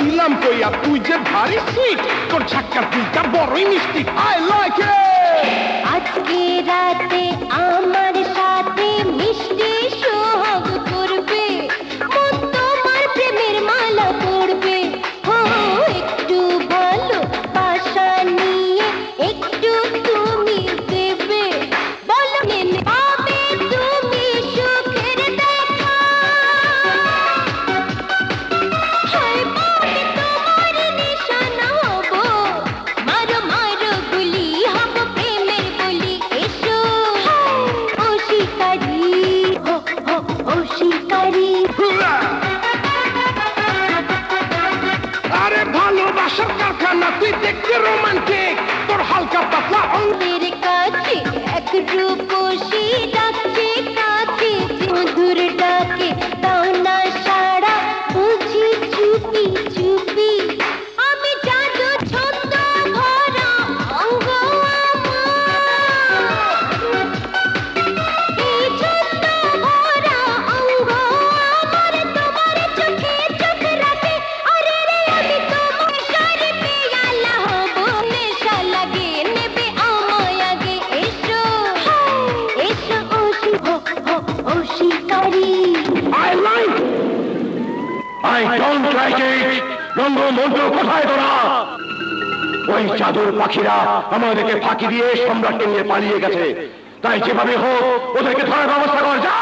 দিলাম কইয়া তুই যে ভারী সুইট তোর ছাক্কার তুইটা বড়ই মিষ্টি আই লাইক ইট আজকে রাতে আমার সাথে মিষ্টি সোহাগ করবে মন তোমার প্রেমের মালা পড়বে হো একটু ভালো বাসা নিয়ে একটু তুমি দেবে বলো মেনে পাবে তুমি সুখের দেখা হায় পাবে তোমার নিশানা হব মারো মারো গুলি হব প্রেমের বলি এসো ও শিকারি ও শিকারি আরে ভালোবাসার কারখানা তুই দেখতে রোমান্টিক তোর হালকা পাতলা অঙ্গের কাছে এক রূপসী ডাকছে কাছে মধুর ডাকে তাও না সারা বুঝি চুপি চুপি আমি জাদু ছন্দ ভরা অঙ্গ এই ছন্দ ভরা অঙ্গ আমার তোমার চোখে চোখ রাখে আরে রে আমি তোমার সারে পেয়ালা হব নেশা লাগে নেবে আমায় আগে এসো এসো ও শিকারি I like I don't like it রঙ্গ মন্ত্র কোথায় তোরা ওই চাদর পাখিরা আমাদেরকে ফাঁকি দিয়ে সম্রাটকে নিয়ে পালিয়ে গেছে তাই যেভাবে হোক ওদেরকে ধরার ব্যবস্থা কর যা